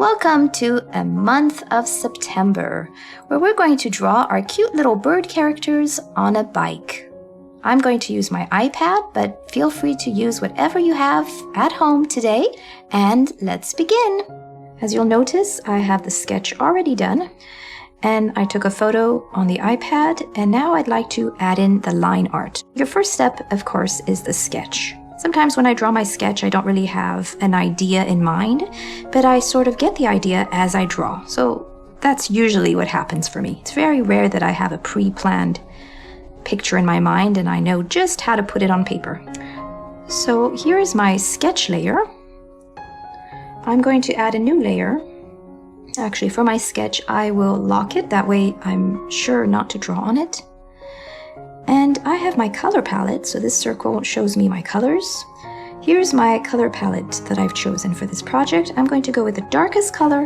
Welcome to a month of September, where we're going to draw our cute little bird characters on a bike. I'm going to use my iPad, but feel free to use whatever you have at home today, and let's begin. As you'll notice, I have the sketch already done, and I took a photo on the iPad, and now I'd like to add in the line art. Your first step, of course, is the sketch. Sometimes when I draw my sketch, I don't really have an idea in mind, but I sort of get the idea as I draw. So that's usually what happens for me. It's very rare that I have a pre-planned picture in my mind and I know just how to put it on paper. So here is my sketch layer. I'm going to add a new layer. Actually, for my sketch, I will lock it. That way I'm sure not to draw on it. And I have my color palette, so this circle shows me my colors. Here's my color palette that I've chosen for this project. I'm going to go with the darkest color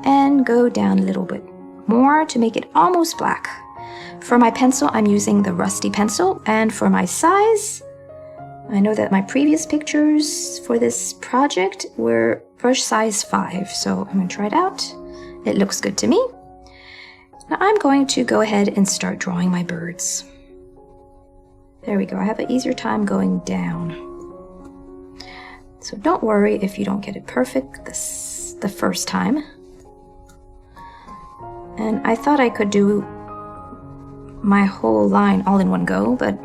and go down a little bit more to make it almost black. For my pencil, I'm using the rusty pencil, and for my size, I know that my previous pictures for this project were brush size 5, so I'm going to try it out. It looks good to me. Now I'm going to go ahead and start drawing my birds. There we go. I have an easier time going down. So don't worry if you don't get it perfect the first time. And I thought I could do my whole line all in one go, but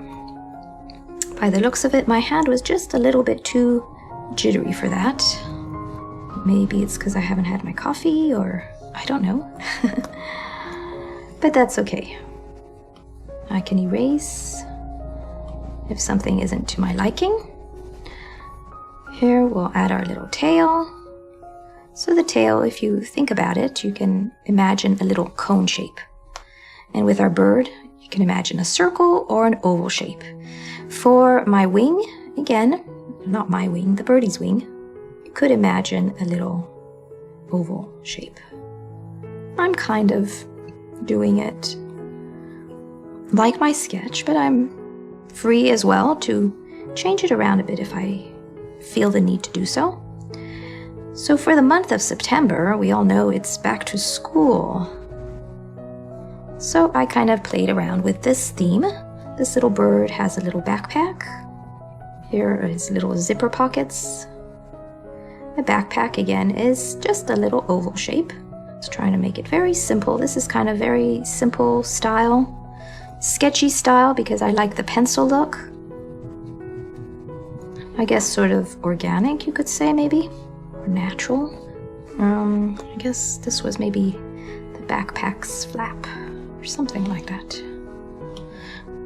by the looks of it, my hand was just a little bit too jittery for that. Maybe it's because I haven't had my coffee, or I don't know. But that's okay. I can erase if something isn't to my liking. Here we'll add our little tail. So the tail, if you think about it, you can imagine a little cone shape. And with our bird, you can imagine a circle or an oval shape. For my wing, again, not my wing, the birdie's wing, you could imagine a little oval shape. I'm kind of doing it like my sketch, but I'm free as well to change it around a bit if I feel the need to do so. So for the month of September, we all know it's back to school. So I kind of played around with this theme. This little bird has a little backpack. Here are his little zipper pockets. The backpack, again, is just a little oval shape. Just trying to make it very simple. This is kind of very simple style. Sketchy style because I like the pencil look. I guess sort of organic, you could say, maybe, or natural. I guess this was maybe the backpack's flap or something like that.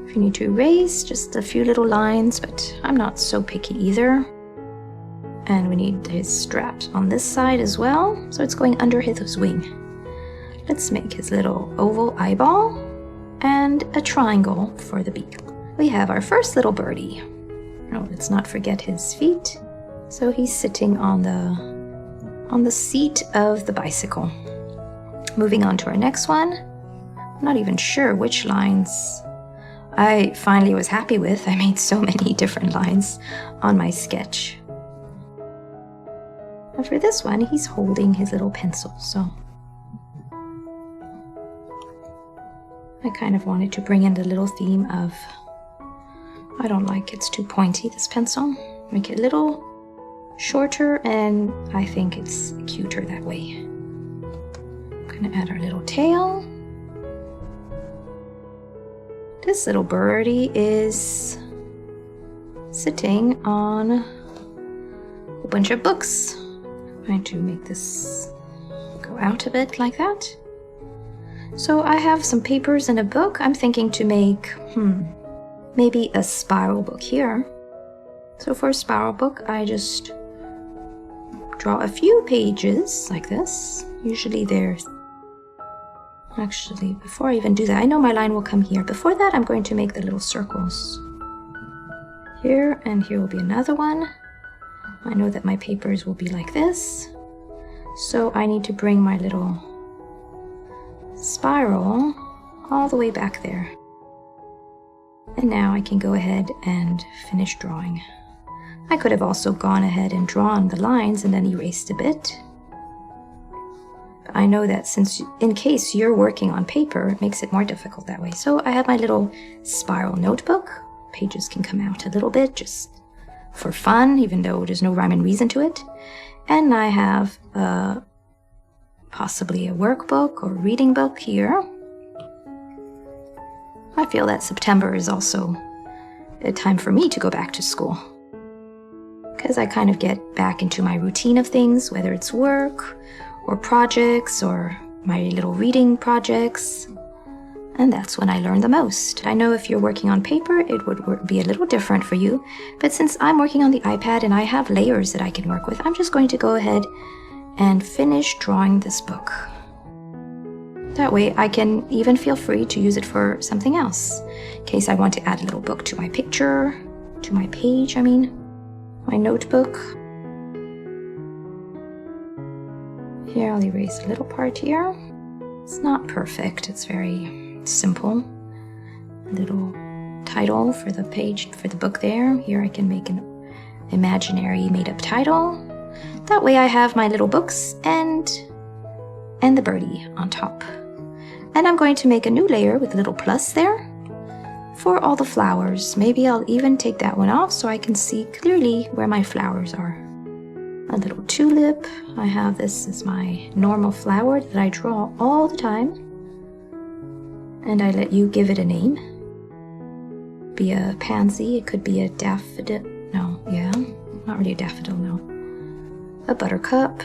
If you need to erase, just a few little lines, but I'm not so picky either. And we need his straps on this side as well, so it's going under his wing. Let's make his little oval eyeball and a triangle for the beak. We have our first little birdie. Oh, let's not forget his feet. So he's sitting on the seat of the bicycle. Moving on to our next one. I'm not even sure which lines I finally was happy with. I made so many different lines on my sketch. And for this one, he's holding his little pencil, so I kind of wanted to bring in the little theme of, I don't like it's too pointy, this pencil. Make it a little shorter, and I think it's cuter that way. I'm gonna add our little tail. This little birdie is sitting on a bunch of books. I'm going to make this go out a bit like that. So I have some papers and a book. I'm thinking to make, maybe a spiral book here. So for a spiral book, I just draw a few pages like this. Usually there's, actually, before I even do that, I know my line will come here. Before that, I'm going to make the little circles. Here, and here will be another one. I know that my papers will be like this. So I need to bring my little spiral all the way back there. And now I can go ahead and finish drawing. I could have also gone ahead and drawn the lines and then erased a bit. I know that since in case you're working on paper, it makes it more difficult that way. So I have my little spiral notebook. Pages can come out a little bit just for fun, even though there's no rhyme and reason to it. And I have possibly a workbook or reading book here. I feel that September is also a time for me to go back to school, because I kind of get back into my routine of things, whether it's work or projects or my little reading projects. And that's when I learn the most. I know if you're working on paper, it would be a little different for you. But since I'm working on the iPad and I have layers that I can work with, I'm just going to go ahead and finish drawing this book. That way I can even feel free to use it for something else. In case I want to add a little book to my picture, to my page, my notebook. Here I'll erase a little part here. It's not perfect, it's very simple. A little title for the page, for the book there. Here I can make an imaginary made-up title. That way I have my little books and the birdie on top. And I'm going to make a new layer with a little plus there for all the flowers. Maybe I'll even take that one off so I can see clearly where my flowers are. A little tulip. I have this as my normal flower that I draw all the time. And I let you give it a name. Be a pansy, it could be a daffodil. No, yeah, not really a daffodil, no. A buttercup,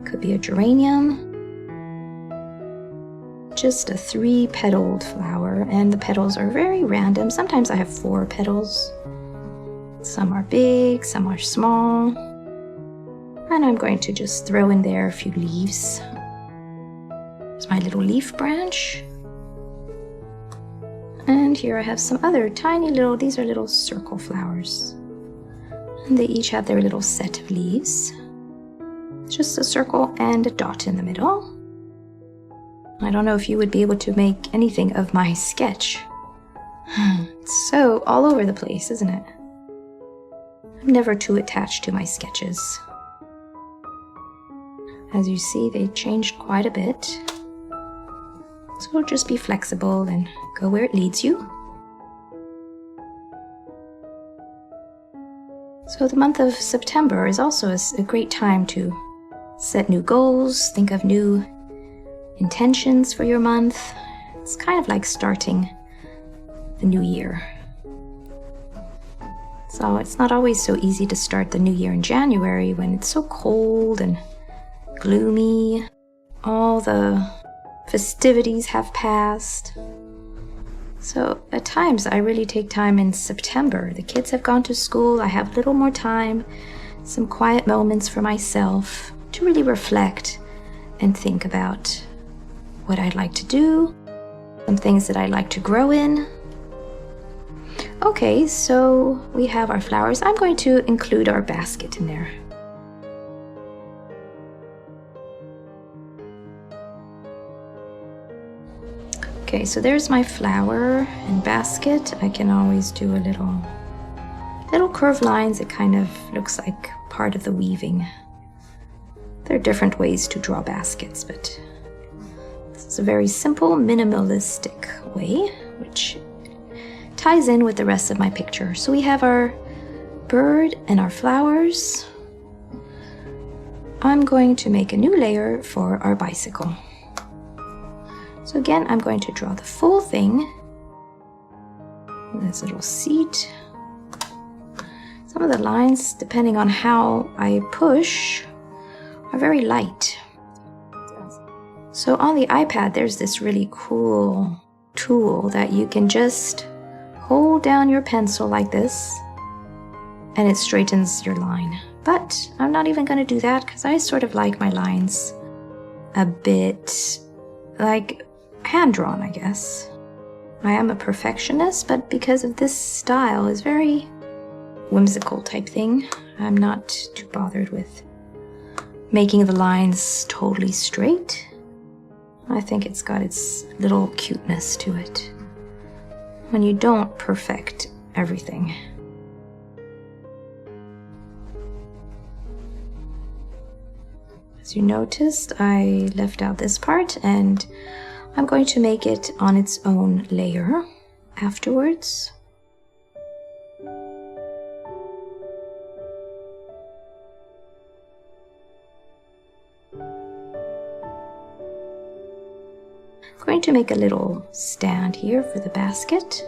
could be a geranium. Just a 3-petaled flower, and the petals are very random. Sometimes I have 4 petals. Some are big, some are small. And I'm going to just throw in there a few leaves. There's my little leaf branch. And here I have some other tiny little, these are little circle flowers. And they each have their little set of leaves. Just a circle and a dot in the middle. I don't know if you would be able to make anything of my sketch. It's so all over the place, isn't it? I'm never too attached to my sketches. As you see, they changed quite a bit. So just be flexible and go where it leads you. So the month of September is also a great time to set new goals, think of new intentions for your month. It's kind of like starting the new year. So it's not always so easy to start the new year in January when it's so cold and gloomy. All the festivities have passed. So at times I really take time in September. The kids have gone to school, I have a little more time, some quiet moments for myself to really reflect and think about what I'd like to do, some things that I'd like to grow in. Okay, so we have our flowers. I'm going to include our basket in there. Okay, so there's my flower and basket. I can always do a little curved lines. It kind of looks like part of the weaving. There are different ways to draw baskets, but this is a very simple, minimalistic way, which ties in with the rest of my picture. So we have our bird and our flowers. I'm going to make a new layer for our bicycle. So again, I'm going to draw the full thing. This little seat. Some of the lines, depending on how I push, are very light. So on the iPad, there's this really cool tool that you can just hold down your pencil like this, and it straightens your line. But I'm not even going to do that because I sort of like my lines a bit like hand-drawn, I guess. I am a perfectionist, but because of this style is very whimsical type thing, I'm not too bothered with making the lines totally straight. I think it's got its little cuteness to it when you don't perfect everything. As you noticed, I left out this part, and I'm going to make it on its own layer afterwards. I'm going to make a little stand here for the basket.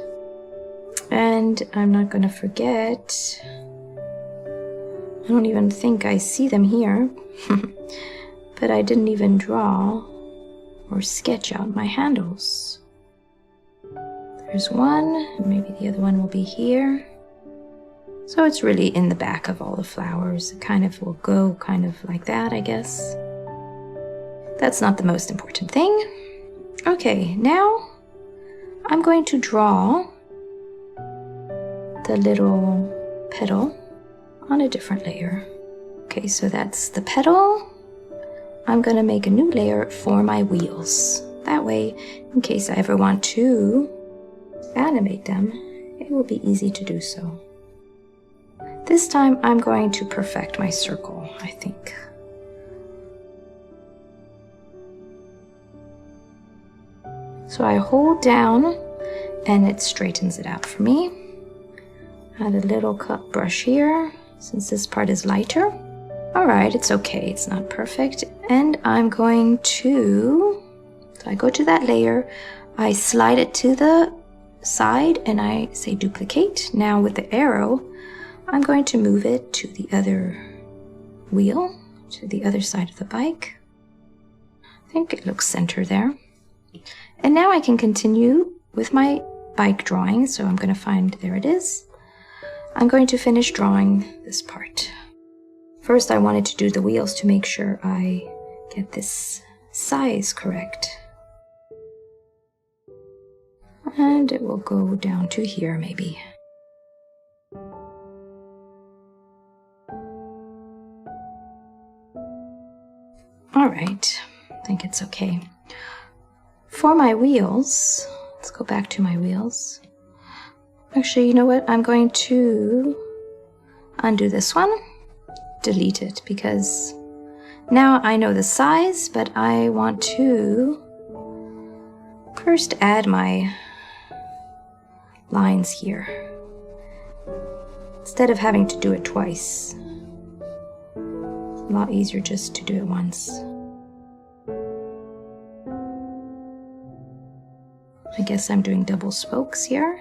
And I'm not going to forget, I don't even think I see them here, but I didn't even draw or sketch out my handles. There's one, and maybe the other one will be here. So it's really in the back of all the flowers. It kind of will go kind of like that, I guess. That's not the most important thing. Okay, now I'm going to draw the little petal on a different layer. Okay, so that's the petal. I'm going to make a new layer for my wheels. That way, in case I ever want to animate them, it will be easy to do so. This time I'm going to perfect my circle, I think. So I hold down and it straightens it out for me. Add a little cut brush here, since this part is lighter. All right, it's okay, it's not perfect. And I'm going to, so I go to that layer, I slide it to the side and I say duplicate. Now with the arrow, I'm going to move it to the other wheel, to the other side of the bike. I think it looks center there. And now I can continue with my bike drawing. So I'm going to find, there it is. I'm going to finish drawing this part. First, I wanted to do the wheels to make sure I get this size correct. And it will go down to here maybe. All right, I think it's okay. For my wheels, let's go back to my wheels. Actually, you know what? I'm going to undo this one, delete it, because now I know the size, but I want to first add my lines here instead of having to do it twice. It's a lot easier just to do it once. I guess I'm doing double spokes here.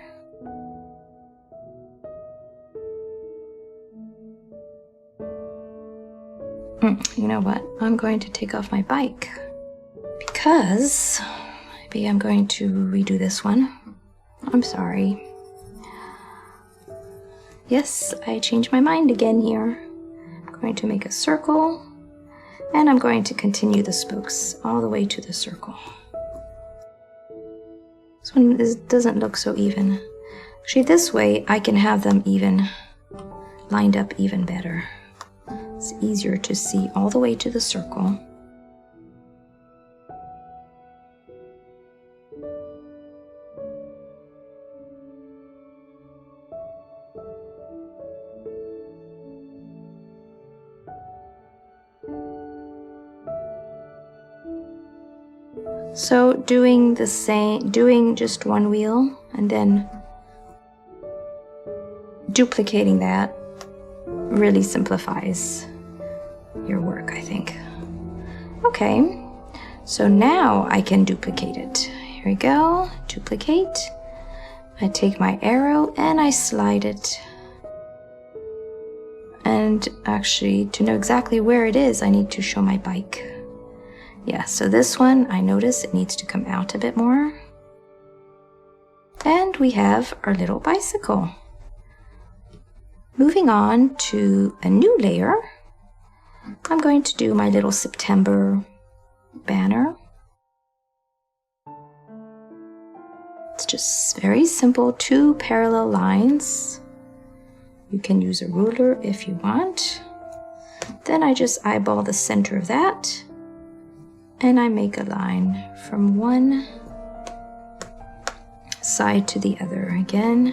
You know what? I'm going to take off my bike because maybe I'm going to redo this one. I'm sorry. Yes, I changed my mind again here. I'm going to make a circle and I'm going to continue the spokes all the way to the circle. This one doesn't look so even. Actually, this way I can have them even, lined up even better. It's easier to see all the way to the circle. So doing the same, doing just one wheel and then duplicating that really simplifies your work, I think. Okay, so now I can duplicate it. Here we go, duplicate. I take my arrow and I slide it. And actually, to know exactly where it is, I need to show my bike. Yeah, so this one, I notice it needs to come out a bit more. And we have our little bicycle. Moving on to a new layer, I'm going to do my little September banner. It's just very simple, 2 parallel lines. You can use a ruler if you want. Then I just eyeball the center of that. And I make a line from one side to the other again.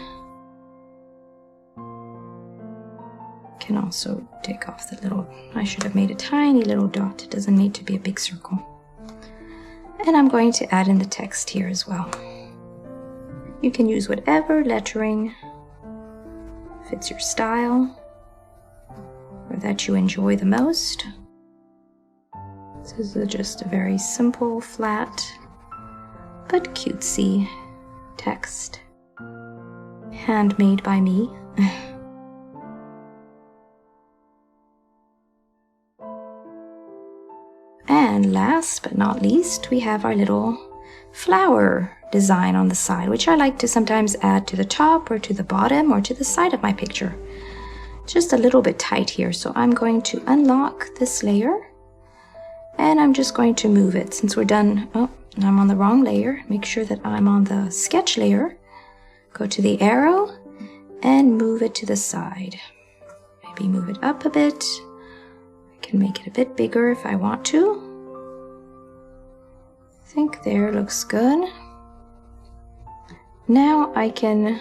can also take off the little, I should have made a tiny little dot. It doesn't need to be a big circle. And I'm going to add in the text here as well. You can use whatever lettering fits your style or that you enjoy the most. This is just a very simple, flat, but cutesy text. Handmade by me. And last but not least, we have our little flower design on the side, which I like to sometimes add to the top or to the bottom or to the side of my picture. Just a little bit tight here, so I'm going to unlock this layer and I'm just going to move it. Since we're done, oh, I'm on the wrong layer. Make sure that I'm on the sketch layer. Go to the arrow and move it to the side. Maybe move it up a bit. I can make it a bit bigger if I want to. I think there looks good. Now I can,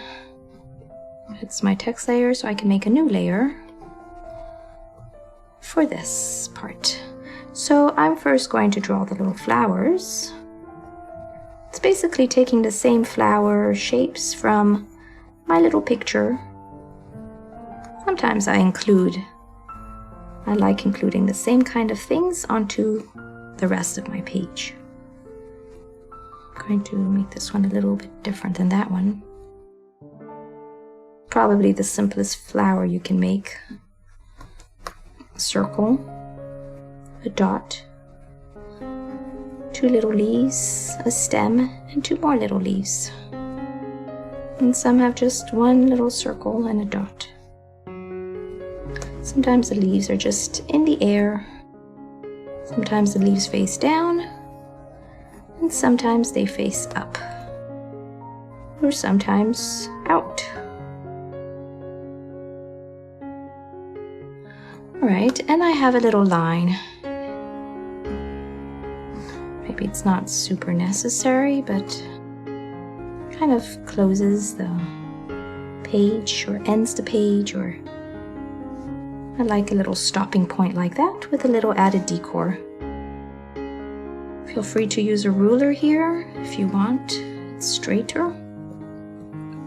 it's my text layer, so I can make a new layer for this part. So I'm first going to draw the little flowers. It's basically taking the same flower shapes from my little picture. Sometimes I like including the same kind of things onto the rest of my page. I'm going to make this one a little bit different than that one. Probably the simplest flower you can make. A circle, a dot, 2 little leaves, a stem, and 2 more little leaves. And some have just 1 little circle and a dot. Sometimes the leaves are just in the air. Sometimes the leaves face down, and sometimes they face up, or sometimes out. Alright, and I have a little line. Maybe it's not super necessary, but kind of closes the page or ends the page, or I like a little stopping point like that with a little added decor. Feel free to use a ruler here if you want. It's straighter.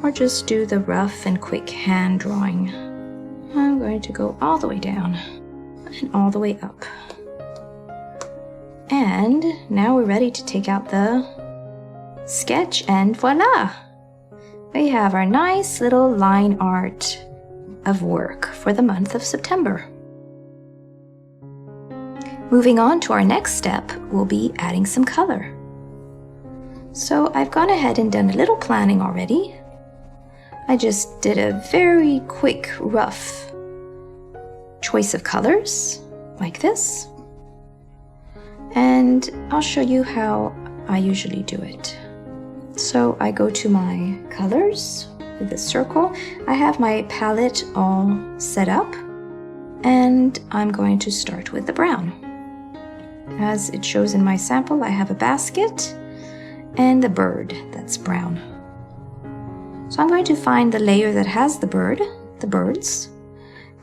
Or just do the rough and quick hand drawing. I'm going to go all the way down and all the way up. And now we're ready to take out the sketch, and voila! We have our nice little line art of work for the month of September. Moving on to our next step, we'll be adding some color. So I've gone ahead and done a little planning already. I just did a very quick, rough choice of colors, like this. And I'll show you how I usually do it. So I go to my colors with the circle. I have my palette all set up, and I'm going to start with the brown. As it shows in my sample, I have a basket and the bird that's brown. So I'm going to find the layer that has the birds,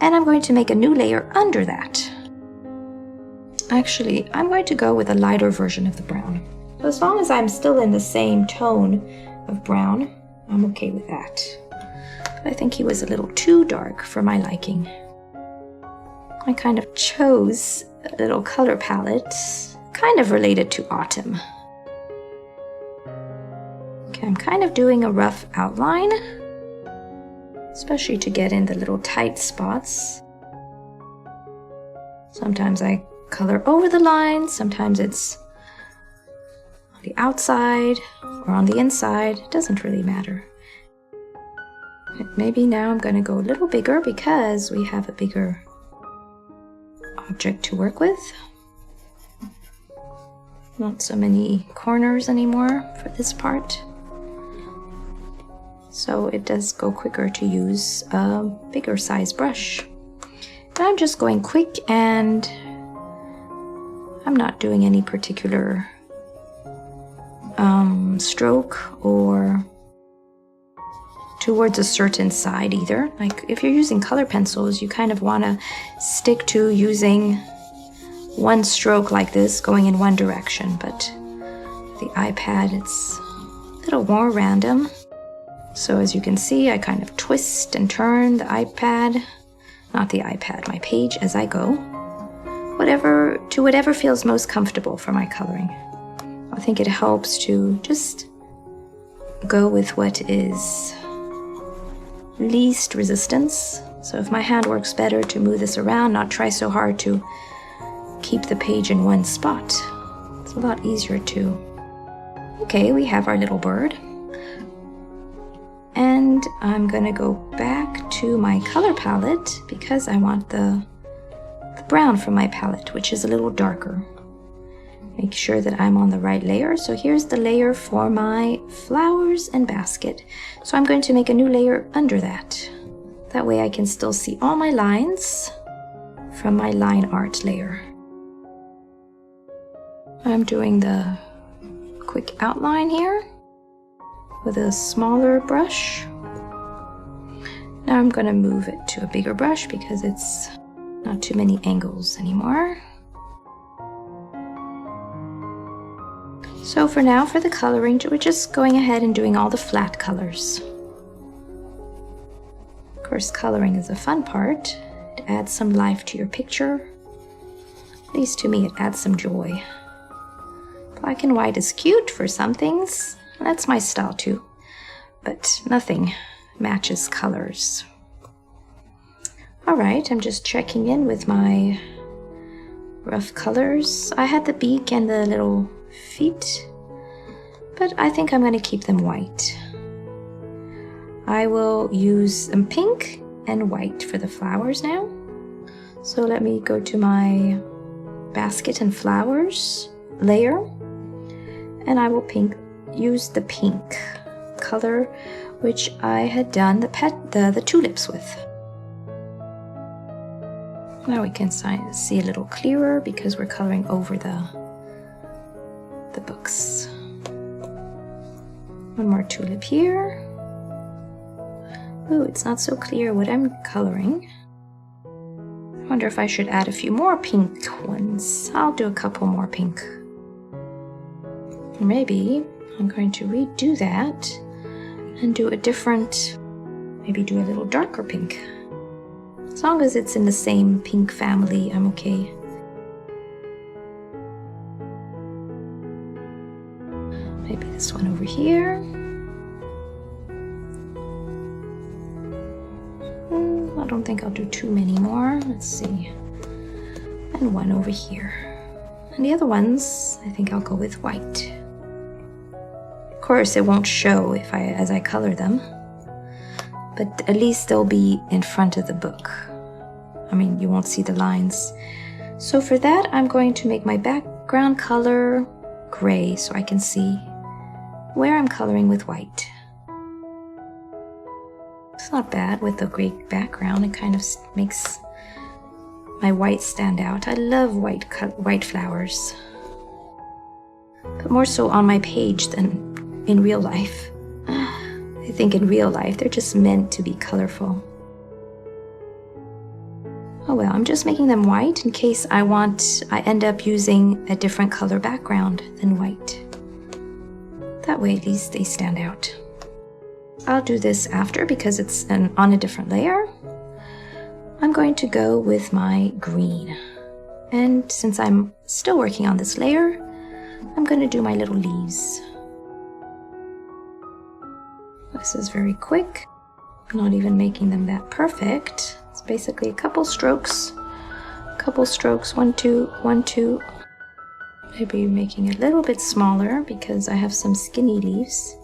and I'm going to make a new layer under that. Actually, I'm going to go with a lighter version of the brown. So as long as I'm still in the same tone of brown, I'm okay with that. But I think he was a little too dark for my liking. I kind of chose a little color palette, kind of related to autumn. Okay, I'm kind of doing a rough outline, especially to get in the little tight spots. Sometimes I color over the line, sometimes it's on the outside or on the inside. It doesn't really matter. Maybe now I'm going to go a little bigger because we have a bigger object to work with. Not so many corners anymore for this part. So it does go quicker to use a bigger size brush. And I'm just going quick, and I'm not doing any particular stroke or towards a certain side either. Like if you're using color pencils, you kind of want to stick to using one stroke like this going in one direction, but the iPad, it's a little more random. So as you can see, I kind of twist and turn the iPad, not the iPad, my page as I go, whatever feels most comfortable for my coloring. I think it helps to just go with what is least resistance. So if my hand works better to move this around, not try so hard to keep the page in one spot. It's a lot easier to. Okay, we have our little bird. And I'm gonna go back to my color palette because I want the brown from my palette, which is a little darker. Make sure that I'm on the right layer. So here's the layer for my flowers and basket. So I'm going to make a new layer under that. That way I can still see all my lines from my line art layer. I'm doing the quick outline here with a smaller brush. Now I'm going to move it to a bigger brush because it's not too many angles anymore. So for now, for the coloring, we're just going ahead and doing all the flat colors. Of course, coloring is a fun part. It adds some life to your picture. At least to me, it adds some joy. Black and white is cute for some things. That's my style too. But nothing matches colors. All right, I'm just checking in with my rough colors. I had the beak and the little feet, but I think I'm going to keep them white. I will use some pink and white for the flowers now. So let me go to my basket and flowers layer, and I will use the pink color which I had done the tulips with. Now we can see a little clearer because we're coloring over the books. One more tulip here. Ooh, it's not so clear what I'm coloring. I wonder if I should add a few more pink ones. I'll do a couple more pink. Maybe I'm going to redo that and do a different, maybe do a little darker pink. As long as it's in the same pink family, I'm okay. Maybe this one over here. I don't think I'll do too many more. Let's see. And one over here. And the other ones, I think I'll go with white. Of course, it won't show as I color them, but at least they'll be in front of the book. I mean, you won't see the lines. So for that, I'm going to make my background color gray so I can see where I'm coloring with white. It's not bad with the gray background. It kind of makes my white stand out. I love white flowers, but more so on my page than in real life. I think in real life, they're just meant to be colorful. Oh well, I'm just making them white in case I end up using a different color background than white. That way at least they stand out. I'll do this after because it's on a different layer. I'm going to go with my green. And since I'm still working on this layer, I'm going to do my little leaves. This is very quick. I'm not even making them that perfect. It's basically a couple strokes, 1, 2, 1, 2. Maybe making it a little bit smaller because I have some skinny leaves,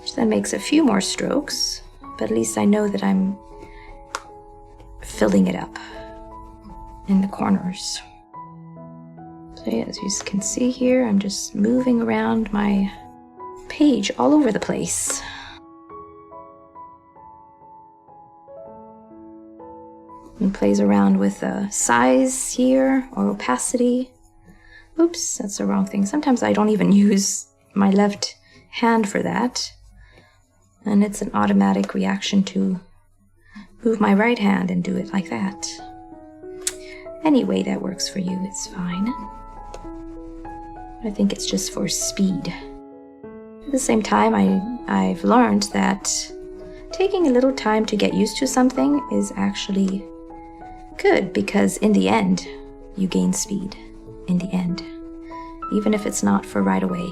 which then makes a few more strokes, but at least I know that I'm filling it up in the corners. So yeah, as you can see here, I'm just moving around my page all over the place. And plays around with the size here or opacity. Oops, that's the wrong thing. Sometimes I don't even use my left hand for that. And it's an automatic reaction to move my right hand and do it like that. Any way that works for you, it's fine. I think it's just for speed. At the same time, I've learned that taking a little time to get used to something is actually good, because in the end, you gain speed. In the end. Even if it's not for right away.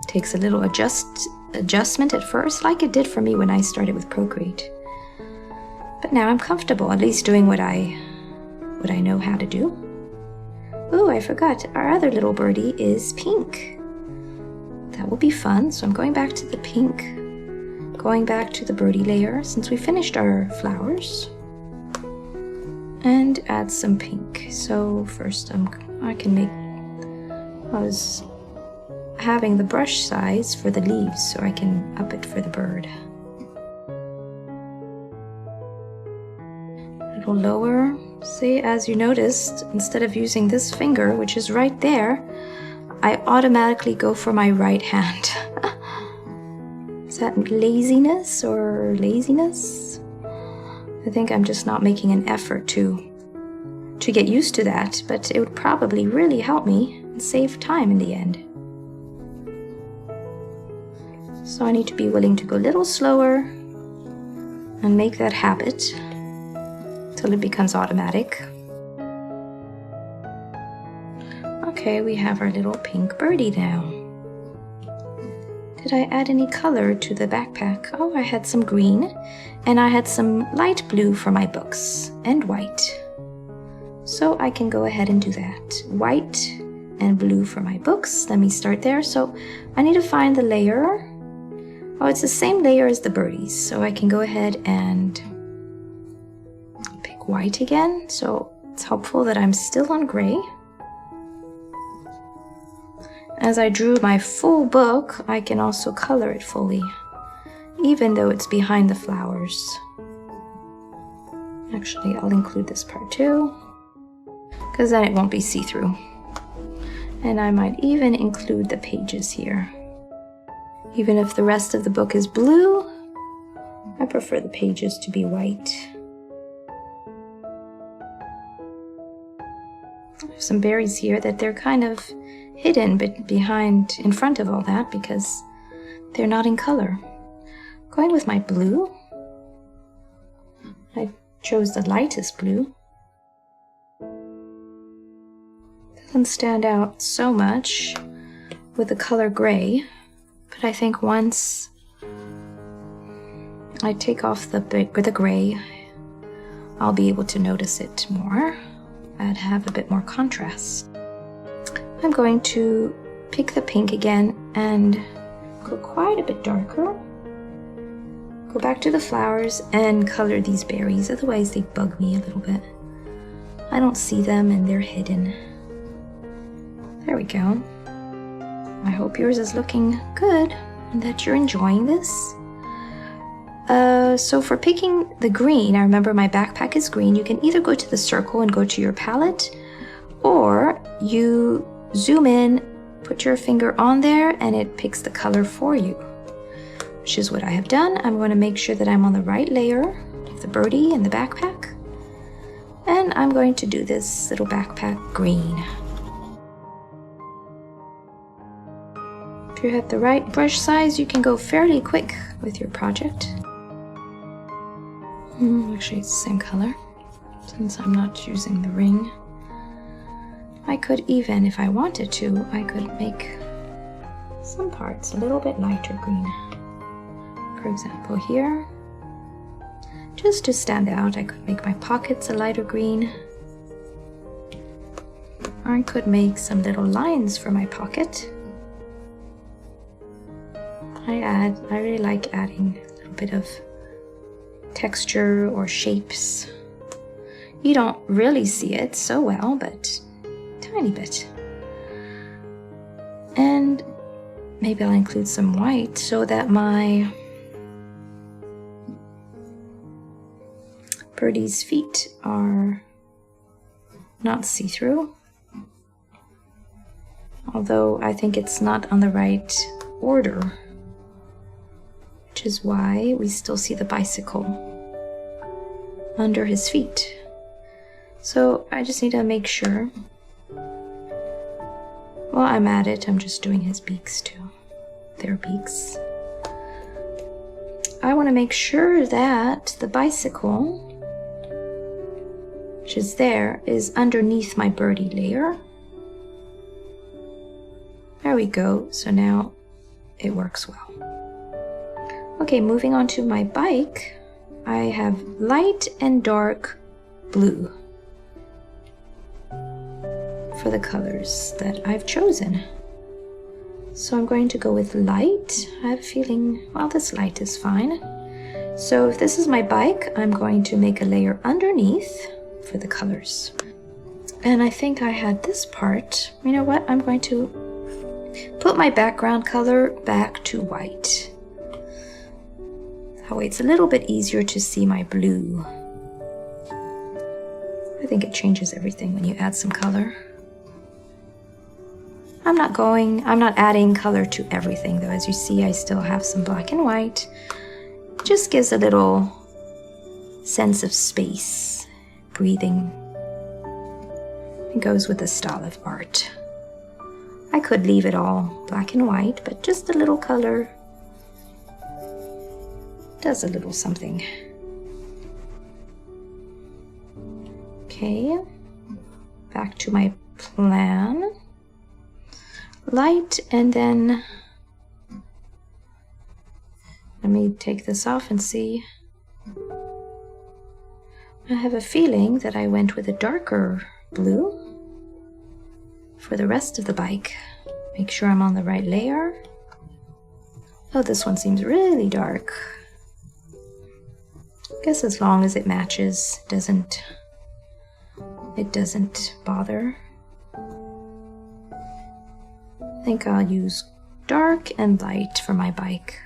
Takes a little adjustment at first, like it did for me when I started with Procreate. But now I'm comfortable, at least doing what I know how to do. Ooh, I forgot, our other little birdie is pink. That will be fun, so I'm going back to the pink, going back to the birdie layer since we finished our flowers, and add some pink. So first I can make, I was having the brush size for the leaves, so I can up it for the bird. A little lower. See, as you noticed, instead of using this finger, which is right there, I automatically go for my right hand. Is that laziness or laziness? I think I'm just not making an effort to get used to that, but it would probably really help me and save time in the end. So I need to be willing to go a little slower and make that habit till it becomes automatic. Okay, we have our little pink birdie now. Did I add any color to the backpack? Oh, I had some green, and I had some light blue for my books, and white. So I can go ahead and do that. White and blue for my books. Let me start there. So I need to find the layer. Oh, it's the same layer as the birdies, so I can go ahead and pick white again. So it's helpful that I'm still on gray. As I drew my full book, I can also color it fully, even though it's behind the flowers. Actually, I'll include this part too, because then it won't be see-through. And I might even include the pages here. Even if the rest of the book is blue, I prefer the pages to be white. I have some berries here that they're kind of hidden but behind, in front of all that, because they're not in color. Going with my blue. I chose the lightest blue. Doesn't stand out so much with the color gray, but I think once I take off the gray, I'll be able to notice it more and have a bit more contrast. I'm going to pick the pink again and go quite a bit darker. Go back to the flowers and color these berries, otherwise they bug me a little bit. I don't see them and they're hidden. There we go. I hope yours is looking good and that you're enjoying this. So for picking the green, I remember my backpack is green. You can either go to the circle and go to your palette, or you zoom in, put your finger on there, and it picks the color for you, which is what I have done. I'm going to make sure that I'm on the right layer of the birdie and the backpack, and I'm going to do this little backpack green. If you have the right brush size, you can go fairly quick with your project. Actually, it's the same color, since I'm not using the ring. I could even, if I wanted to, I could make some parts a little bit lighter green. For example, here, just to stand out, I could make my pockets a lighter green. Or I could make some little lines for my pocket. I really like adding a little bit of texture or shapes. You don't really see it so well, but tiny bit. And maybe I'll include some white so that my birdie's feet are not see-through. Although I think it's not on the right order, which which is why we still see the bicycle under his feet. So I just need to make sure. While I'm at it, I'm just doing his beaks too. Their beaks. I want to make sure that the bicycle, which is there, is underneath my birdie layer. There we go. So now it works well. Okay, moving on to my bike, I have light and dark blue for the colors that I've chosen. So I'm going to go with light. I have a feeling, well, this light is fine. So if this is my bike, I'm going to make a layer underneath for the colors. And I think I had this part. You know what? I'm going to put my background color back to white. That way it's a little bit easier to see my blue. I think it changes everything when you add some color. I'm not adding color to everything though. As you see, I still have some black and white. It just gives a little sense of space, breathing. It goes with the style of art. I could leave it all black and white, but just a little color does a little something. Okay, back to my plan. Light, and then let me take this off and see. I have a feeling that I went with a darker blue for the rest of the bike. Make sure I'm on the right layer. Oh, this one seems really dark. I guess as long as it matches, it doesn't bother. I think I'll use dark and light for my bike.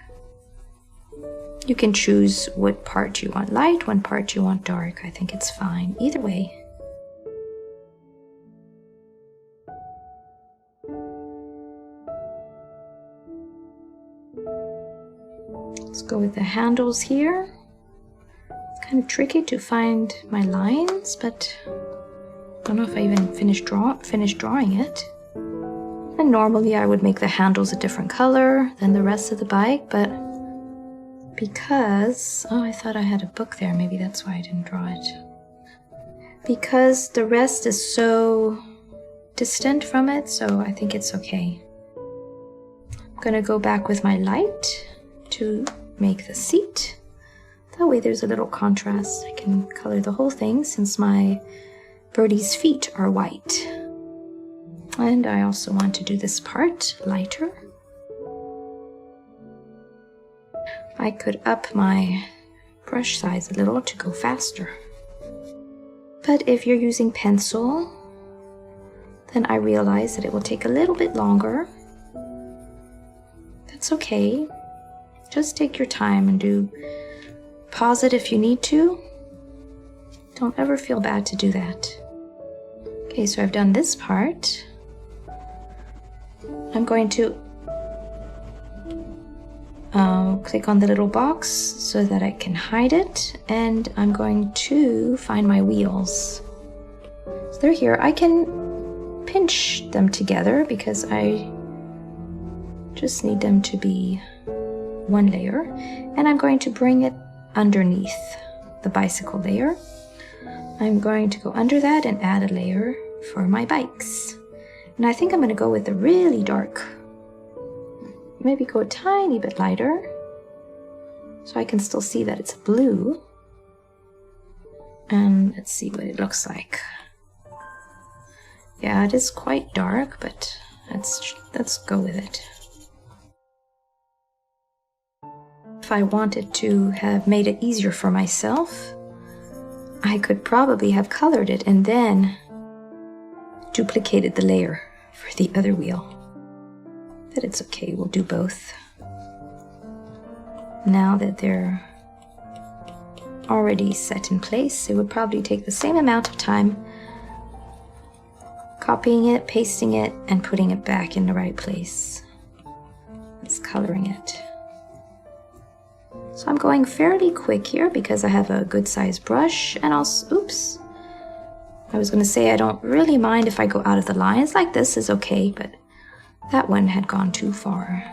You can choose what part you want light, what part you want dark. I think it's fine either way. Let's go with the handles here. It's kind of tricky to find my lines, but I don't know if I even finished drawing it. And normally I would make the handles a different color than the rest of the bike, but because, oh, I thought I had a book there, maybe that's why I didn't draw it. Because the rest is so distant from it, so I think it's okay. I'm gonna go back with my light to make the seat. That way there's a little contrast. I can color the whole thing since my birdie's feet are white. And I also want to do this part lighter. I could up my brush size a little to go faster. But if you're using pencil, then I realize that it will take a little bit longer. That's okay. Just take your time and pause it if you need to. Don't ever feel bad to do that. Okay, so I've done this part. I'm going to click on the little box so that I can hide it, and I'm going to find my wheels. So they're here. I can pinch them together because I just need them to be one layer, and I'm going to bring it underneath the bicycle layer. I'm going to go under that and add a layer for my bikes. And I think I'm going to go with the really dark. Maybe go a tiny bit lighter so I can still see that it's blue. And let's see what it looks like. Yeah, it is quite dark, but let's go with it. If I wanted to have made it easier for myself, I could probably have colored it and then duplicated the layer for the other wheel. But it's okay, we'll do both. Now that they're already set in place, it would probably take the same amount of time copying it, pasting it, and putting it back in the right place. It's coloring it. So I'm going fairly quick here because I have a good sized brush, and oops. I was gonna say I don't really mind if I go out of the lines. Like this is okay, but that one had gone too far.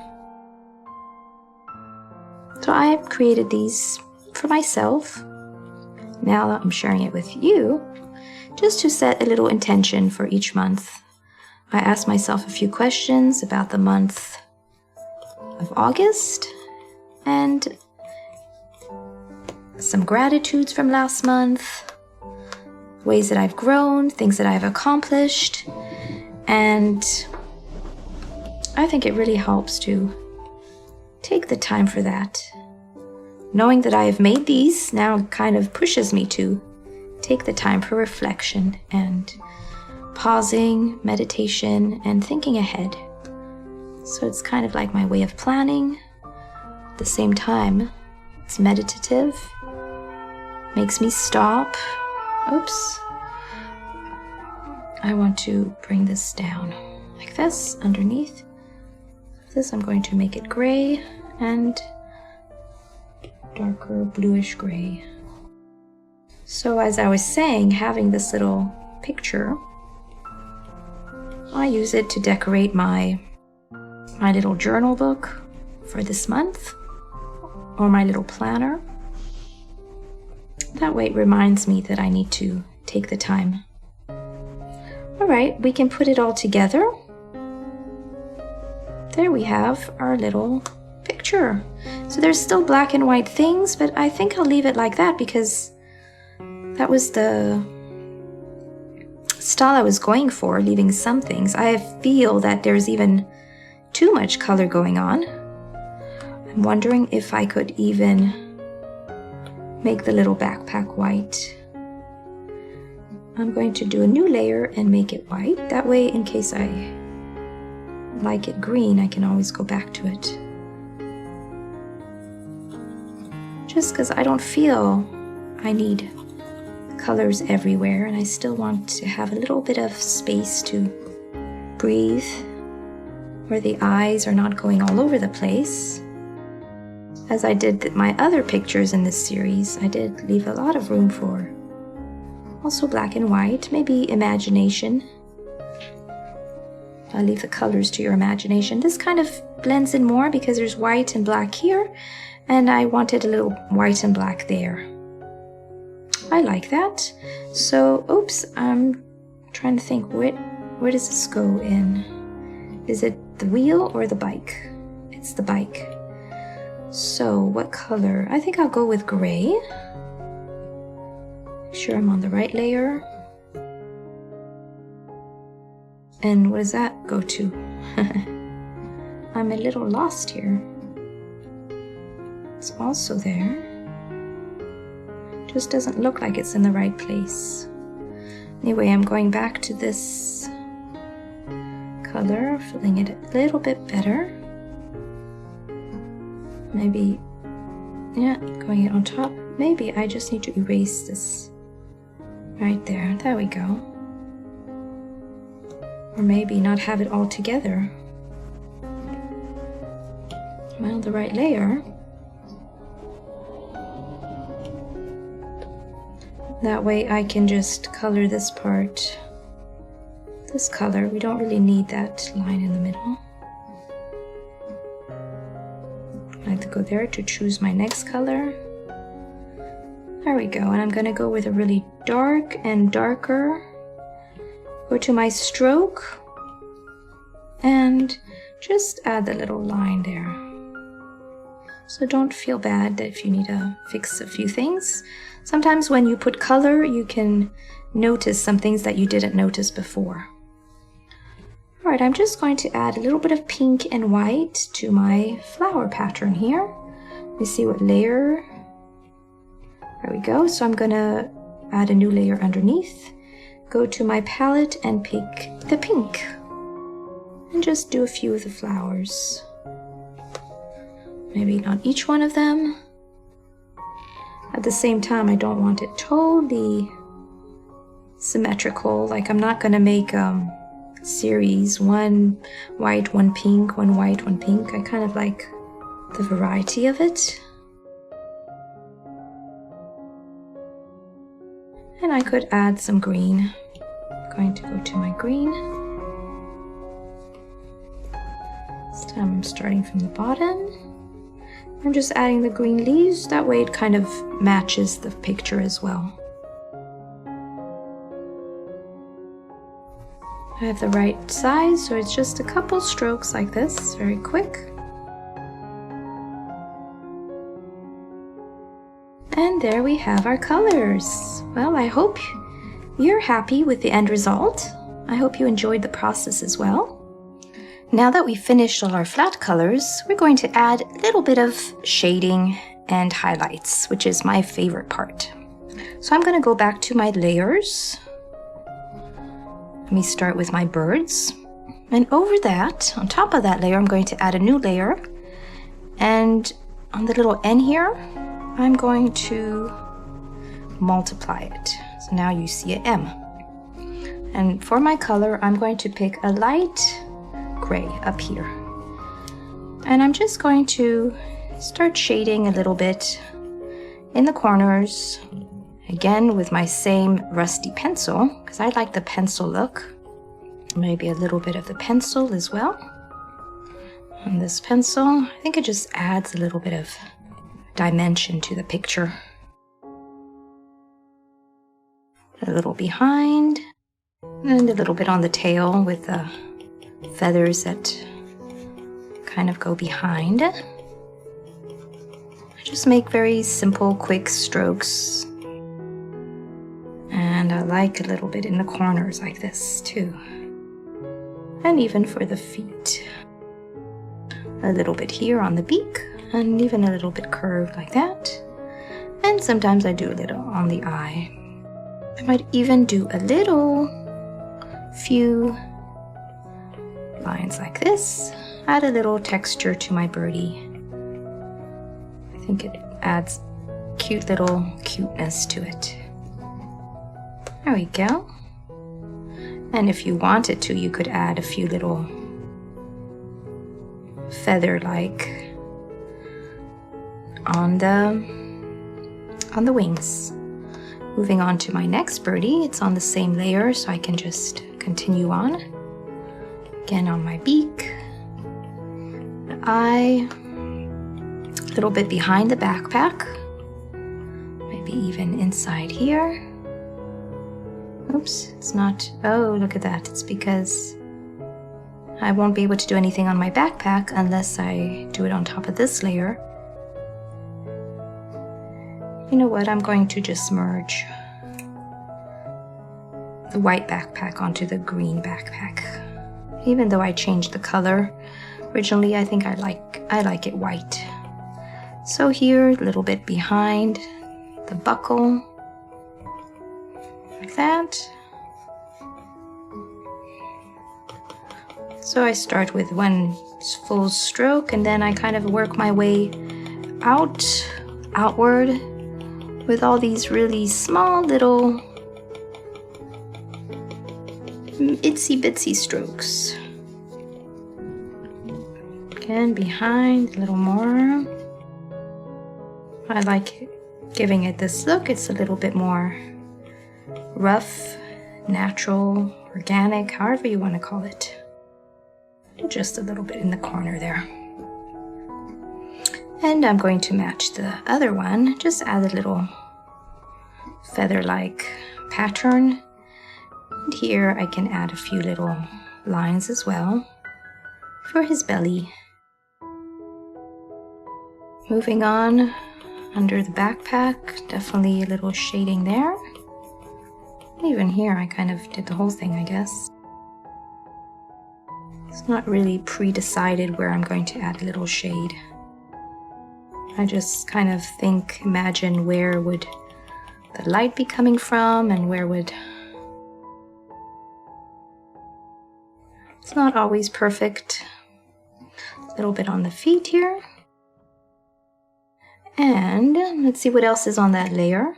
So I created these for myself. Now I'm sharing it with you, just to set a little intention for each month. I asked myself a few questions about the month of August and some gratitudes from last month, ways that I've grown, things that I've accomplished, and I think it really helps to take the time for that. Knowing that I have made these now kind of pushes me to take the time for reflection and pausing, meditation, and thinking ahead. So it's kind of like my way of planning. At the same time, it's meditative, makes me stop. Oops. I want to bring this down like this underneath. This I'm going to make it gray and darker bluish gray. So as I was saying, having this little picture, I use it to decorate my little journal book for this month, or my little planner. That way it reminds me that I need to take the time. All right, we can put it all together. There we have our little picture. So there's still black and white things, but I think I'll leave it like that because that was the style I was going for, leaving some things. I feel that there's even too much color going on. I'm wondering if I could even make the little backpack white. I'm going to do a new layer and make it white. That way, in case I like it green, I can always go back to it. Just because I don't feel I need colors everywhere, and I still want to have a little bit of space to breathe, where the eyes are not going all over the place. As I did my other pictures in this series, I did leave a lot of room for also black and white, maybe imagination. I'll leave the colors to your imagination. This kind of blends in more because there's white and black here, and I wanted a little white and black there. I like that. So, oops, I'm trying to think, where does this go in? Is it the wheel or the bike? It's the bike. So, what color? I think I'll go with gray. Make sure I'm on the right layer. And what does that go to? I'm a little lost here. It's also there. Just doesn't look like it's in the right place. Anyway, I'm going back to this color, filling it a little bit better. Maybe, yeah, going it on top. Maybe I just need to erase this right there. There we go. Or maybe not have it all together. Well, the right layer. That way I can just color this part, this color. We don't really need that line in the middle. I like to go there to choose my next color. There we go, and I'm gonna go with a really dark and darker. Go to my stroke and just add the little line there. So don't feel bad if you need to fix a few things. Sometimes when you put color, you can notice some things that you didn't notice before. All right, I'm just going to add a little bit of pink and white to my flower pattern here. Let me see what layer. There we go. So I'm gonna add a new layer underneath. Go to my palette and pick the pink. And just do a few of the flowers. Maybe not each one of them. At the same time, I don't want it totally symmetrical. Like, I'm not gonna make series, one white, one pink, one white, one pink. I kind of like the variety of it. And I could add some green. I'm going to go to my green. This time I'm starting from the bottom. I'm just adding the green leaves. That way it kind of matches the picture as well. I have the right size, so it's just a couple strokes like this, very quick. And there we have our colors. Well, I hope you're happy with the end result. I hope you enjoyed the process as well. Now that we've finished all our flat colors, we're going to add a little bit of shading and highlights, which is my favorite part. So I'm going to go back to my layers. Let me start with my birds. And over that, on top of that layer, I'm going to add a new layer. And on the little N here, I'm going to multiply it. So now you see an M. And for my color, I'm going to pick a light gray up here. And I'm just going to start shading a little bit in the corners, again with my same rusty pencil, because I like the pencil look. Maybe a little bit of the pencil as well. And this pencil, I think it just adds a little bit of dimension to the picture. A little behind, and a little bit on the tail with the feathers that kind of go behind. I just make very simple, quick strokes. And I like a little bit in the corners like this too. And even for the feet. A little bit here on the beak, and even a little bit curved like that. And sometimes I do a little on the eye. I might even do a little few lines like this. Add a little texture to my birdie. I think it adds cute little cuteness to it. There we go. And if you wanted to, you could add a few little feather-like on the wings. Moving on to my next birdie, it's on the same layer, so I can just continue on. Again on my beak, the eye, a little bit behind the backpack, maybe even inside here. Oops, it's not, oh, look at that. It's because I won't be able to do anything on my backpack unless I do it on top of this layer. You know what, I'm going to just merge the white backpack onto the green backpack. Even though I changed the color, originally I think I like it white. So here, a little bit behind the buckle, like that. So I start with one full stroke and then I kind of work my way outward with all these really small little itsy bitsy strokes. Again, behind a little more. I like giving it this look. It's a little bit more rough, natural, organic, however you want to call it. Just a little bit in the corner there. And I'm going to match the other one, just add a little feather-like pattern. And here I can add a few little lines as well for his belly. Moving on, under the backpack, definitely a little shading there. Even here I kind of did the whole thing, I guess. It's not really pre-decided where I'm going to add a little shade. I just kind of imagine where would the light be coming from and where would... It's not always perfect. A little bit on the feet here. And let's see what else is on that layer.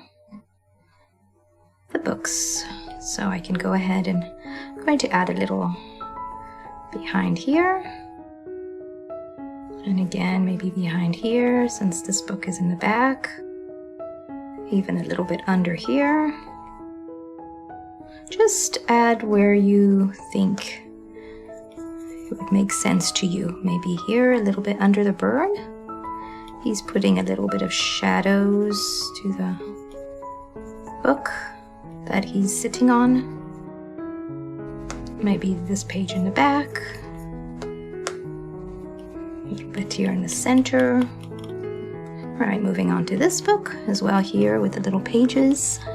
The books. So I can go ahead and I'm going to add a little behind here. And again, maybe behind here, since this book is in the back. Even a little bit under here. Just add where you think it would make sense to you. Maybe here, a little bit under the bird. He's putting a little bit of shadows to the book that he's sitting on. Maybe this page in the back. A little bit here in the center. All right, moving on to this book as well here with the little pages. A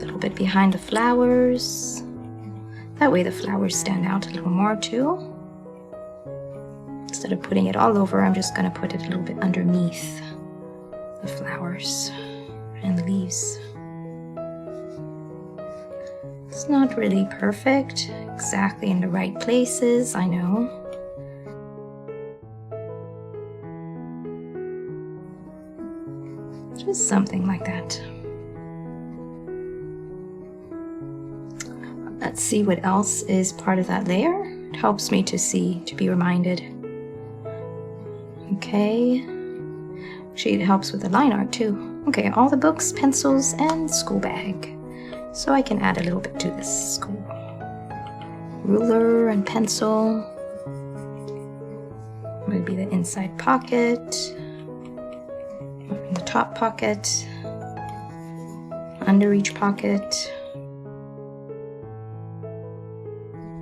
little bit behind the flowers. That way the flowers stand out a little more too. Instead of putting it all over, I'm just going to put it a little bit underneath the flowers and the leaves. It's not really perfect, exactly in the right places, I know. Just something like that. Let's see what else is part of that layer. It helps me to see, to be reminded. Okay. Actually, it helps with the line art too. Okay, all the books, pencils, and school bag. So I can add a little bit to this school. Ruler and pencil. Maybe the inside pocket. In the top pocket. Under each pocket.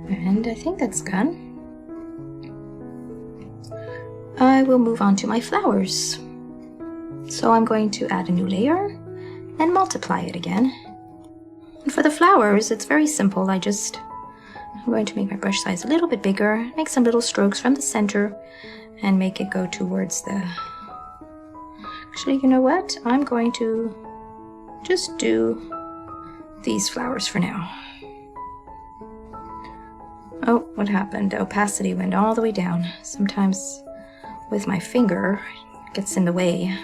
And I think that's done. I will move on to my flowers. So I'm going to add a new layer and multiply it again. And for the flowers, it's very simple. I'm going to make my brush size a little bit bigger, make some little strokes from the center, and make it go towards the... Actually, you know what? I'm going to just do these flowers for now. Oh, what happened? The opacity went all the way down. Sometimes with my finger, it gets in the way.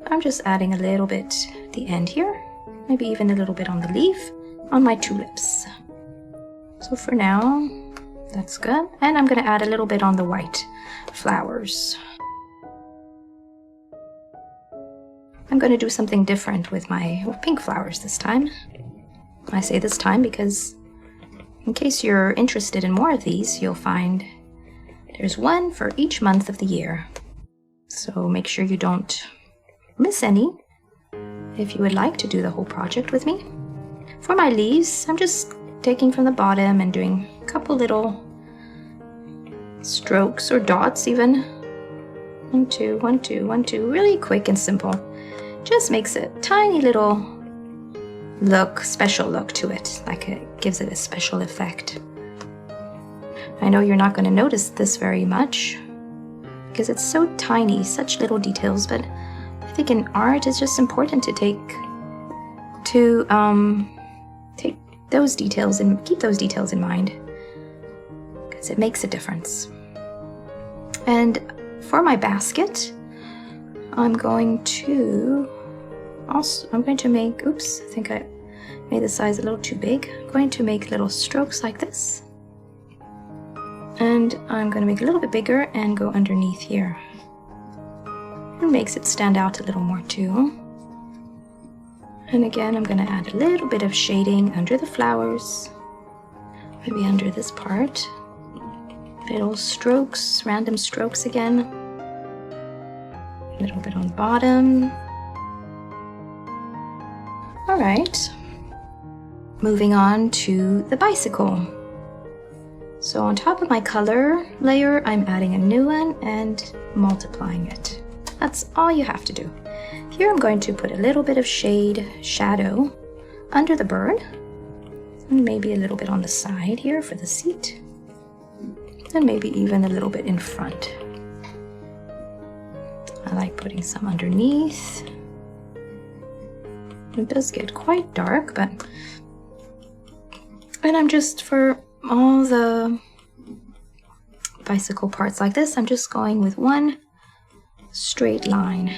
I'm just adding a little bit at the end here. Maybe even a little bit on the leaf, on my tulips. So for now, that's good. And I'm going to add a little bit on the white flowers. I'm going to do something different with my pink flowers this time. I say this time because in case you're interested in more of these, you'll find there's one for each month of the year. So make sure you don't miss any. If you would like to do the whole project with me. For my leaves, I'm just taking from the bottom and doing a couple little strokes or dots even. 1, 2, 1, 2, 1, 2, really quick and simple. Just makes a tiny little look, special look to it, like it gives it a special effect. I know you're not going to notice this very much because it's so tiny, such little details, but I think in art it's just important to take those details and keep those details in mind because it makes a difference. And for my basket, I'm going to make, oops, I think I made the size a little too big. I'm going to make little strokes like this. And I'm going to make it a little bit bigger and go underneath here. It makes it stand out a little more too. And again, I'm going to add a little bit of shading under the flowers. Maybe under this part. Little strokes, random strokes again. A little bit on the bottom. All right. Moving on to the bicycle. So on top of my color layer, I'm adding a new one and multiplying it. That's all you have to do. Here I'm going to put a little bit of shadow under the bird. And maybe a little bit on the side here for the seat. And maybe even a little bit in front. I like putting some underneath. It does get quite dark, but... And I'm just, for all the bicycle parts like this, I'm just going with one straight line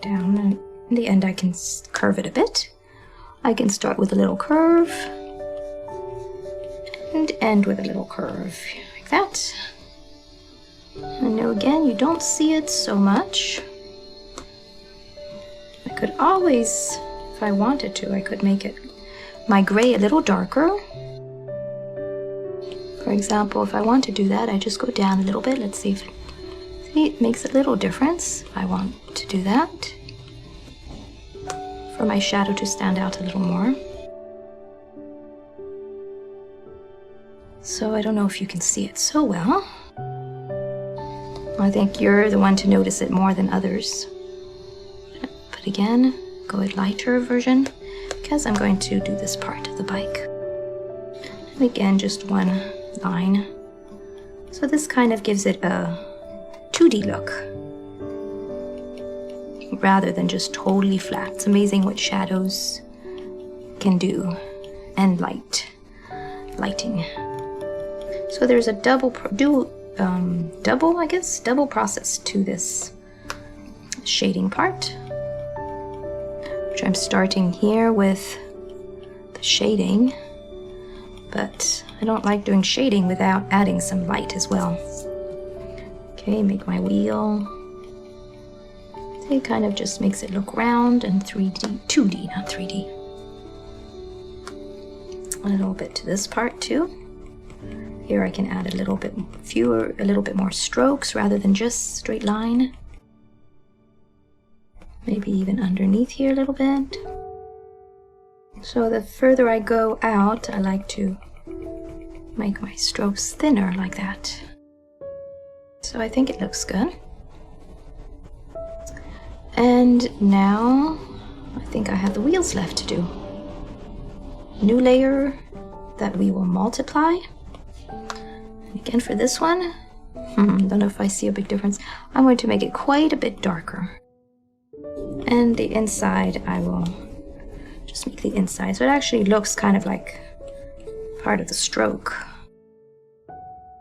down, and in the end I can curve it a bit. I can start with a little curve and end with a little curve like that. I know again you don't see it so much. I could always, if I wanted to, I could make it my gray a little darker. For example, if I want to do that, I just go down a little bit. Let's see if it makes a little difference. I want to do that for my shadow to stand out a little more. So I don't know if you can see it so well. I think you're the one to notice it more than others. But again, go with lighter version because I'm going to do this part of the bike. And again, just one line. So this kind of gives it a 2D look rather than just totally flat. It's amazing what shadows can do, and lighting. So there's a double process to this shading part, which I'm starting here with the shading, but I don't like doing shading without adding some light as well. Okay, make my wheel. It kind of just makes it look round and 2D, not 3D. A little bit to this part too. Here I can add a little bit more strokes rather than just straight line. Maybe even underneath here a little bit. So the further I go out, I like to make my strokes thinner like that. So I think it looks good. And now I think I have the wheels left to do. New layer that we will multiply. Again, for this one, don't know if I see a big difference. I'm going to make it quite a bit darker. And the inside, I will just make the inside. So it actually looks kind of like part of the stroke.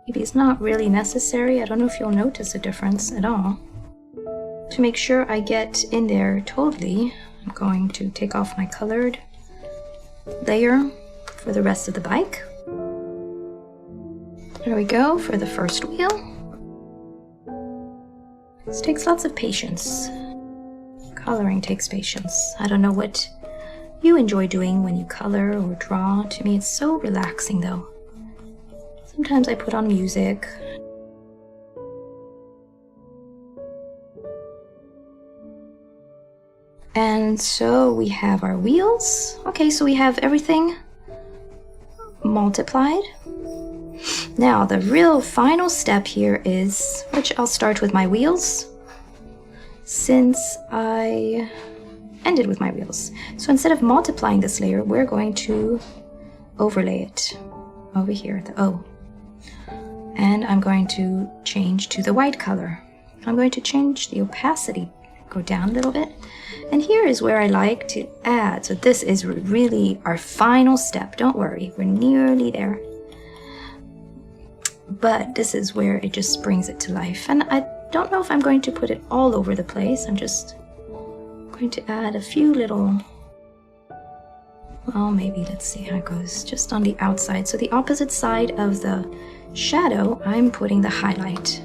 Maybe it's not really necessary. I don't know if you'll notice a difference at all. To make sure I get in there totally, I'm going to take off my colored layer for the rest of the bike. There we go for the first wheel. This takes lots of patience. Coloring takes patience. I don't know what you enjoy doing when you color or draw. To me, it's so relaxing though. Sometimes I put on music. And so we have our wheels. Okay, so we have everything multiplied. Now, the real final step here is, which I'll start with my wheels, since I ended with my wheels. So instead of multiplying this layer, we're going to overlay it over here, the O. And I'm going to change to the white color. I'm going to change the opacity, go down a little bit. And here is where I like to add. So this is really our final step. Don't worry, we're nearly there. But this is where it just brings it to life. And I don't know if I'm going to put it all over the place. I'm just going to add a few little, well, maybe let's see how it goes, just on the outside. So the opposite side of the shadow, I'm putting the highlight.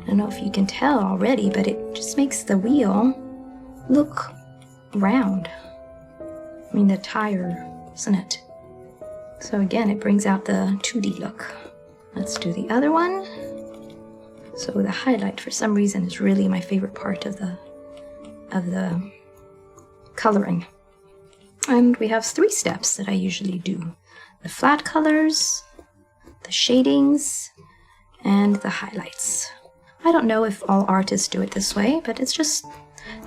I don't know if you can tell already, but it just makes the wheel look round. I mean, the tire, isn't it? So again, it brings out the 2D look. Let's do the other one. So the highlight, for some reason, is really my favorite part of the coloring. And we have 3 steps that I usually do: the flat colors, the shadings, and the highlights. I don't know if all artists do it this way, but it's just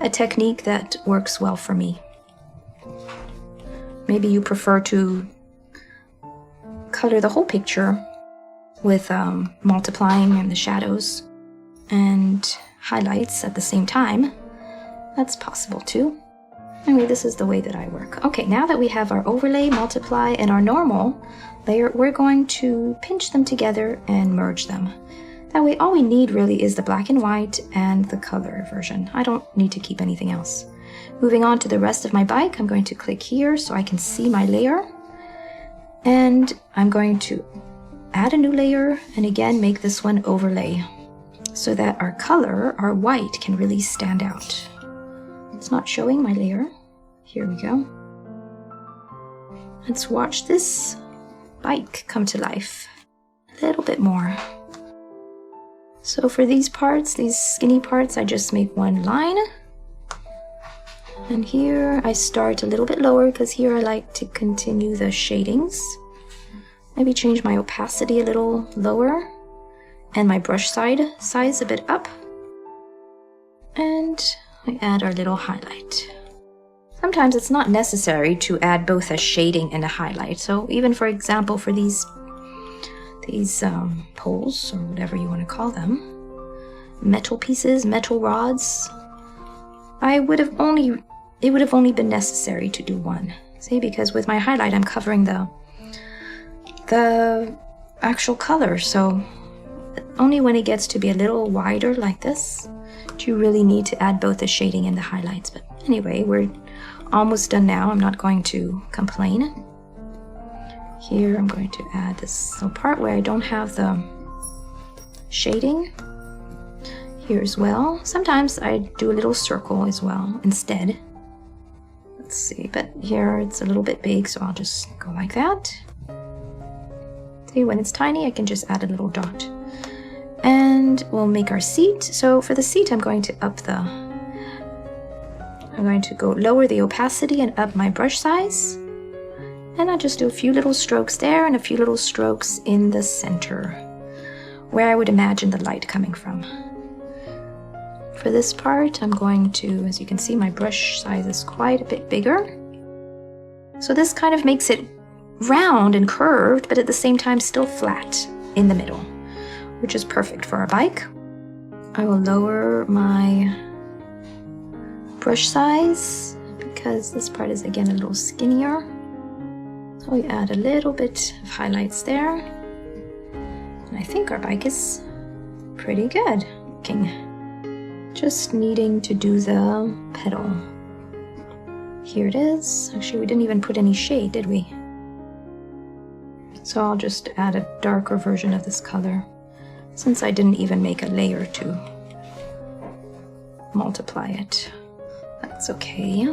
a technique that works well for me. Maybe you prefer to color the whole picture with multiplying and the shadows and highlights at the same time. That's possible too. Anyway, this is the way that I work. Okay, now that we have our overlay, multiply, and our normal layer, we're going to pinch them together and merge them. That way, all we need really is the black and white and the color version. I don't need to keep anything else. Moving on to the rest of my bike, I'm going to click here so I can see my layer. And I'm going to add a new layer and again make this one overlay so that our color, our white, can really stand out. It's not showing my layer. Here we go. Let's watch this bike come to life a little bit more. So for these parts, these skinny parts, I just make one line. And here I start a little bit lower because here I like to continue the shadings. Maybe change my opacity a little lower and my brush size a bit up. And we add our little highlight. Sometimes it's not necessary to add both a shading and a highlight. So even for example, for these poles, or whatever you want to call them, metal pieces, metal rods, it would have only been necessary to do one. See, because with my highlight I'm covering the actual color, so only when it gets to be a little wider like this do you really need to add both the shading and the highlights. But anyway, we're almost done now. I'm not going to complain. Here I'm going to add this little part where I don't have the shading here as well. Sometimes I do a little circle as well instead. Let's see, but here it's a little bit big, so I'll just go like that. See, when it's tiny, I can just add a little dot. And we'll make our seat. So for the seat, I'm going to go lower the opacity and up my brush size. And I'll just do a few little strokes there and a few little strokes in the center, where I would imagine the light coming from. For this part, I'm going to, as you can see, my brush size is quite a bit bigger. So this kind of makes it round and curved, but at the same time still flat in the middle, which is perfect for our bike. I will lower my brush size because this part is again a little skinnier. So we add a little bit of highlights there. And I think our bike is pretty good looking. Just needing to do the pedal. Here it is. Actually, we didn't even put any shade, did we? So I'll just add a darker version of this color, since I didn't even make a layer to multiply it. That's okay.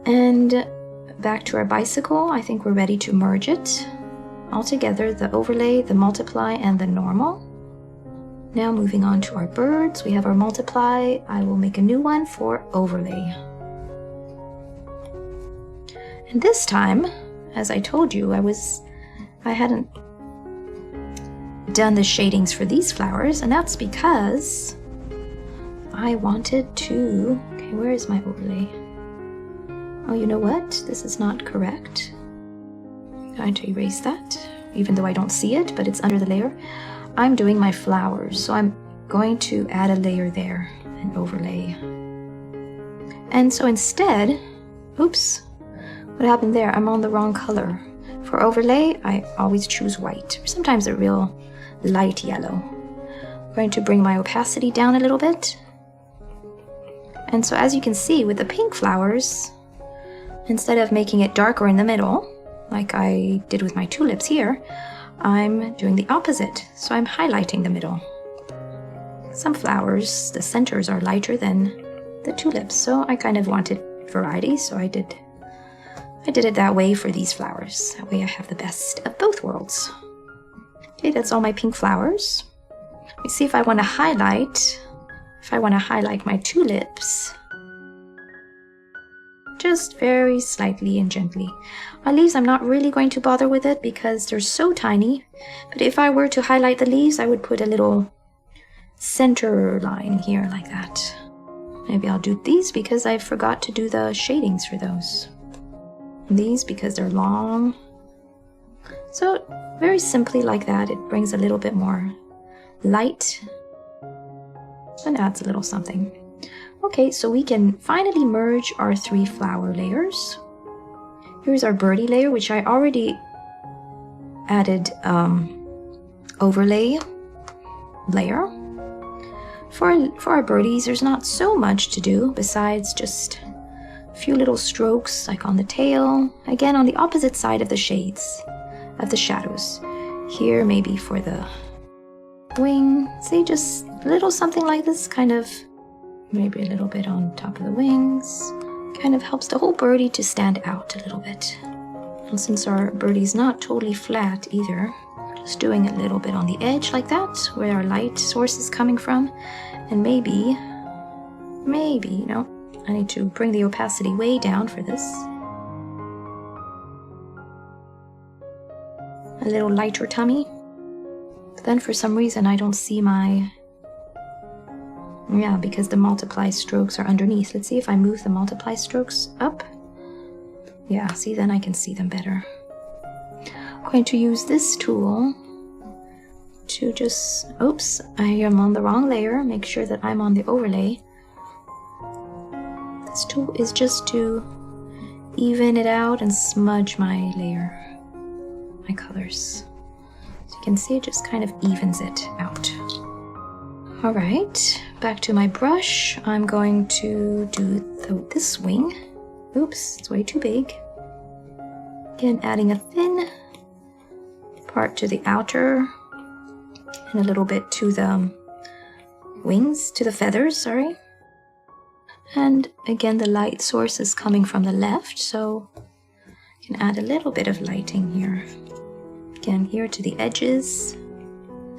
And back to our bicycle, I think we're ready to merge it all together, the overlay, the multiply, and the normal. Now moving on to our birds, we have our multiply. I will make a new one for overlay. And this time, as I told you, I hadn't done the shadings for these flowers, and that's because I wanted to, okay, where is my overlay? Oh, you know what? This is not correct. I'm going to erase that, even though I don't see it, but it's under the layer. I'm doing my flowers, so I'm going to add a layer there, an overlay. And so instead, oops, what happened there? I'm on the wrong color. For overlay, I always choose white, or sometimes a real light yellow. I'm going to bring my opacity down a little bit. And so as you can see with the pink flowers, instead of making it darker in the middle, like I did with my tulips here, I'm doing the opposite. So I'm highlighting the middle. Some flowers, the centers are lighter than the tulips, so I kind of wanted variety, so I did it that way for these flowers. That way I have the best of both worlds. Okay, that's all my pink flowers. Let me see if I want to highlight my tulips. Just very slightly and gently. My leaves, I'm not really going to bother with it because they're so tiny. But if I were to highlight the leaves, I would put a little center line here like that. Maybe I'll do these because I forgot to do the shadings for those. And these because they're long. So very simply like that, it brings a little bit more light and adds a little something. Okay, so we can finally merge our 3 flower layers. Here's our birdie layer, which I already added overlay layer. For our birdies, there's not so much to do besides just a few little strokes like on the tail, again on the opposite side of the shades, of the shadows. Here maybe for the wing, say just a little something like this, kind of maybe a little bit on top of the wings. Kind of helps the whole birdie to stand out a little bit. And since our birdie's not totally flat either, just doing a little bit on the edge like that, where our light source is coming from. And maybe, no, I need to bring the opacity way down for this. A little lighter tummy. But then for some reason I don't see my... Yeah, because the multiply strokes are underneath. Let's see if I move the multiply strokes up. Yeah, see, then I can see them better. I'm going to use this tool to just... Oops, I am on the wrong layer. Make sure that I'm on the overlay. This tool is just to even it out and smudge my layer. My colors. So you can see it just kind of evens it out. Alright, back to my brush. I'm going to do this wing. Oops, it's way too big. Again, adding a thin part to the outer and a little bit to the wings, to the feathers, sorry. And again, the light source is coming from the left, so you can add a little bit of lighting here. Again, here to the edges.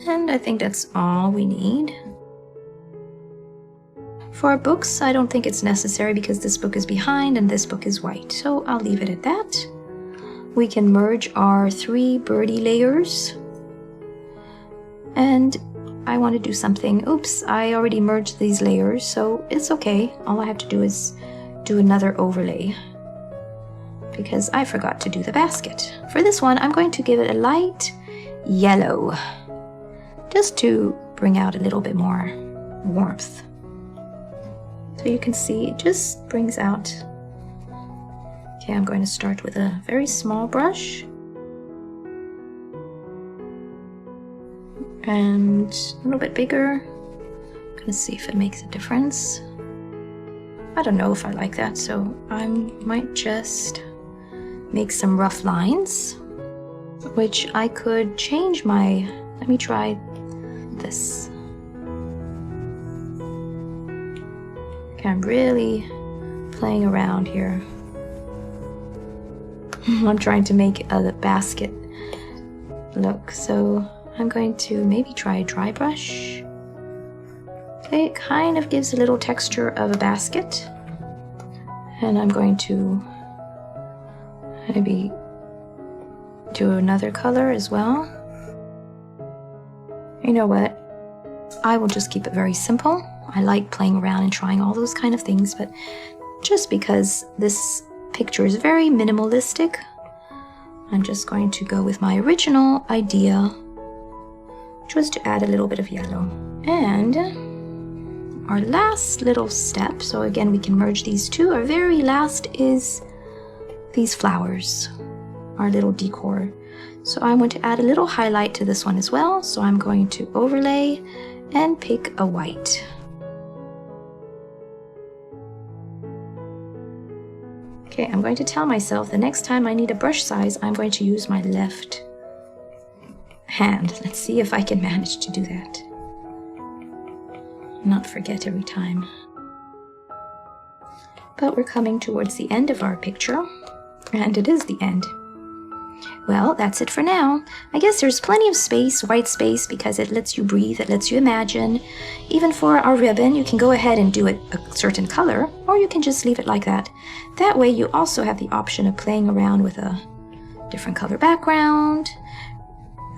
And I think that's all we need. For our books, I don't think it's necessary because this book is behind and this book is white, so I'll leave it at that. We can merge our 3 birdie layers. And I want to do something. Oops, I already merged these layers, so it's okay. All I have to do is do another overlay, because I forgot to do the basket. For this one, I'm going to give it a light yellow, just to bring out a little bit more warmth. So you can see it just brings out... Okay, I'm going to start with a very small brush. And a little bit bigger. I'm going to see if it makes a difference. I don't know if I like that, so I might just make some rough lines, which I could change my... Let me try this. Okay, I'm really playing around here. I'm trying to make a basket look, so I'm going to maybe try a dry brush. Okay, it kind of gives a little texture of a basket. And I'm going to maybe do another color as well. You know what? I will just keep it very simple. I like playing around and trying all those kind of things, but just because this picture is very minimalistic, I'm just going to go with my original idea, which was to add a little bit of yellow. And our last little step, so again we can merge these two, our very last is these flowers, our little decor. So I want to add a little highlight to this one as well, so I'm going to overlay and pick a white. Okay, I'm going to tell myself the next time I need a brush size, I'm going to use my left hand. Let's see if I can manage to do that. Not forget every time. But we're coming towards the end of our picture, and it is the end. Well, that's it for now. I guess there's plenty of space, white space, because it lets you breathe, it lets you imagine. Even for our ribbon, you can go ahead and do it a certain color, or you can just leave it like that. That way you also have the option of playing around with a different color background,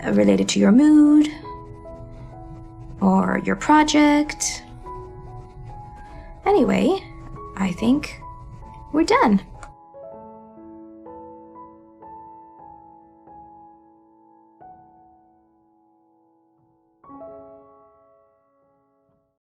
related to your mood, or your project. Anyway, I think we're done.